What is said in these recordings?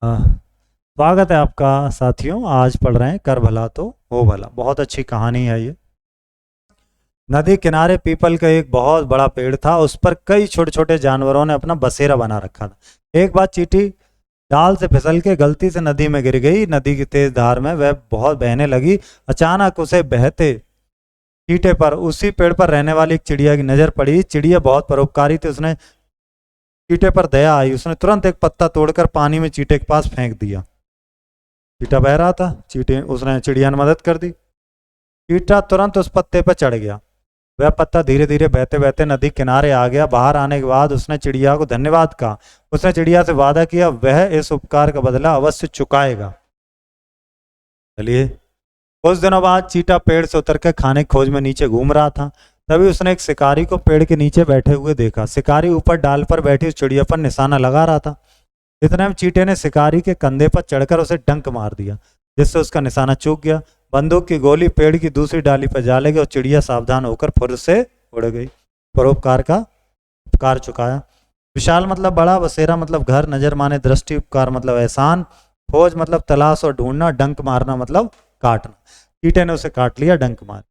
स्वागत है आपका साथियों। आज पढ़ रहे हैं कर भला तो हो भला। बहुत अच्छी कहानी है ये। नदी किनारे पीपल का एक बहुत बड़ा पेड़ था। उस पर कई छोटे छोटे जानवरों ने अपना बसेरा बना रखा था। एक बार चींटी डाल से फिसल के गलती से नदी में गिर गई। नदी की तेज धार में वह बहुत बहने लगी। अचानक उसे बहते चींटे पर उसी पेड़ पर रहने वाली एक चिड़िया की नजर पड़ी। चिड़िया बहुत परोपकारी थी। उसने चींटे पर दया आई। उसने तुरंत एक पत्ता तोड़कर पानी में चींटे के पास फेंक दिया। चींटा बह रहा था। चींटे उसने चिड़िया ने मदद कर दी। चींटा तुरंत उस पत्ते पर चढ़ गया। वह पत्ता धीरे धीरे बहते बहते नदी किनारे आ गया। बाहर आने के बाद उसने चिड़िया को धन्यवाद कहा। उसने चिड़िया से वादा किया वह इस उपकार का बदला अवश्य चुकाएगा। चलिए, कुछ दिनों बाद चींटा पेड़ से उतरकर खाने की खोज में नीचे घूम रहा था। तभी उसने एक शिकारी को पेड़ के नीचे बैठे हुए देखा। शिकारी ऊपर डाल पर बैठी उस चिड़िया पर निशाना लगा रहा था। इतने में चींटे ने शिकारी के कंधे पर चढ़कर उसे डंक मार दिया, जिससे उसका निशाना चूक गया। बंदूक की गोली पेड़ की दूसरी डाली पर जा लगी और चिड़िया सावधान होकर फुर से उड़ गई। परोपकार का उपकार चुकाया। विशाल मतलब बड़ा, बसेरा मतलब घर, नजर माने दृष्टि, उपकार मतलब एहसान, खोज मतलब तलाश और ढूंढना, डंक मारना मतलब काटना। चींटे ने उसे काट लिया, डंक मार।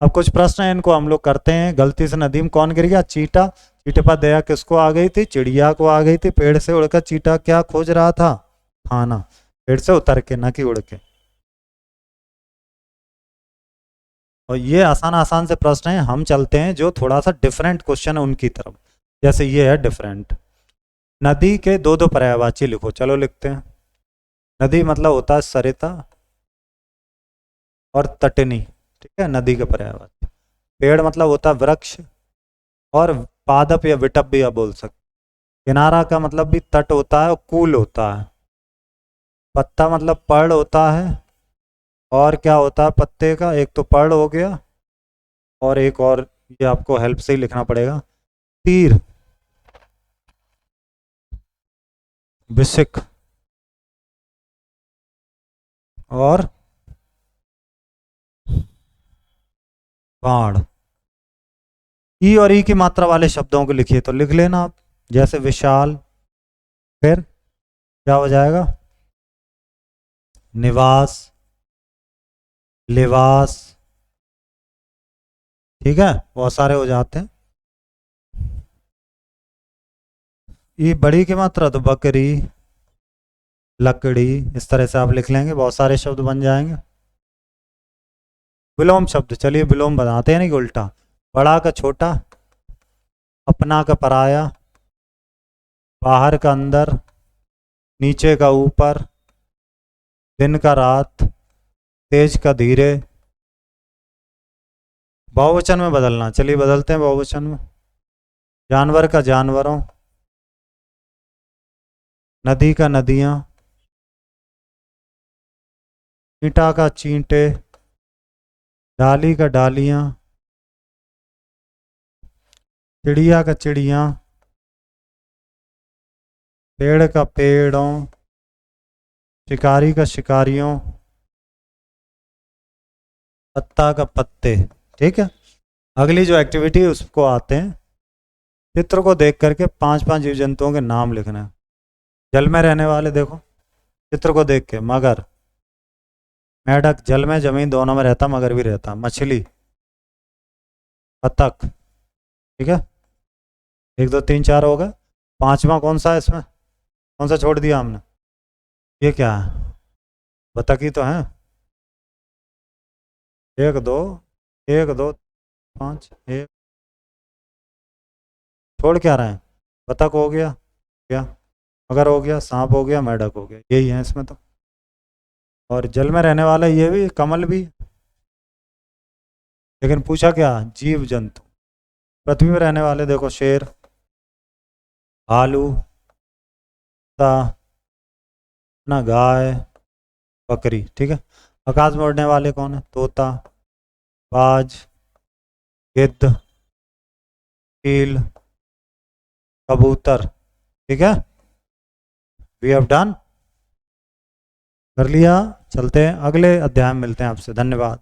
अब कुछ प्रश्न है, इनको हम लोग करते हैं। गलती से नदी में कौन गिर गया? चींटा। चींटे पर दया किसको आ गई थी? चिड़िया को आ गई थी। पेड़ से उड़कर चींटा क्या खोज रहा था? खाना। पेड़ से उतर के, ना कि उड़ के। और ये आसान आसान से प्रश्न है। हम चलते हैं जो थोड़ा सा डिफरेंट क्वेश्चन है उनकी तरफ। जैसे ये है डिफरेंट। नदी के दो दो पर्यायवाची लिखो। चलो लिखते हैं। नदी मतलब होता है सरिता और तटनी, ठीक है, नदी के पर्यायवाची। पेड़ मतलब होता है वृक्ष और पादप या विटप भी आप बोल सकते। किनारा का मतलब भी तट होता है और कूल होता है। पत्ता मतलब पर्ण होता है। और क्या होता है पत्ते का? एक तो पर्ण हो गया और एक और, ये आपको हेल्प से ही लिखना पड़ेगा, तीर, विशिक और बाण। ई और ई की मात्रा वाले शब्दों को लिखिए तो लिख लेना आप। जैसे विशाल, फिर क्या हो जाएगा? निवास, लिवास, ठीक है, बहुत सारे हो जाते हैं। ई बड़ी की मात्रा तो बकरी, लकड़ी, इस तरह से आप लिख लेंगे, बहुत सारे शब्द बन जाएंगे। विलोम शब्द, चलिए विलोम बनाते हैं, नहीं उल्टा। बड़ा का छोटा, अपना का पराया, बाहर का अंदर, नीचे का ऊपर, दिन का रात, तेज का धीरे। बहुवचन में बदलना, चलिए बदलते हैं बहुवचन में। जानवर का जानवरों, नदी का नदियां, चींटा का चींटे, डाली का डालियां, चिड़िया का चिड़िया, पेड़ का पेड़ों, शिकारी का शिकारियों, पत्ता का पत्ते। ठीक है, अगली जो एक्टिविटी है उसको आते हैं। चित्र को देख करके पांच पांच जीव जंतुओं के नाम लिखना है। जल में रहने वाले देखो, चित्र को देख के, मगर, मेढक जल में जमीन दोनों में रहता, मगर भी रहता, मछली, बतख, ठीक है, एक दो तीन चार हो गए। पांचवा कौन सा है इसमें? कौन सा छोड़ दिया हमने? ये क्या है? बतख ही तो है। एक दो, एक दो, पाँच, एक, छोड़ क्या रहे हैं? बतख हो गया क्या, मगर हो गया, सांप हो गया, मेढक हो गया, यही है इसमें तो। और जल में रहने वाला ये भी, कमल भी। लेकिन पूछा क्या? जीव जंतु। पृथ्वी में रहने वाले देखो, शेर, भालू, कुत्ता, ना गाय, बकरी, ठीक है। आकाश में उड़ने वाले कौन है? तोता, बाज, गिद्ध, चील, कबूतर, ठीक है। वी हैव डन, कर लिया। चलते हैं अगले अध्याय में, मिलते हैं आपसे। धन्यवाद।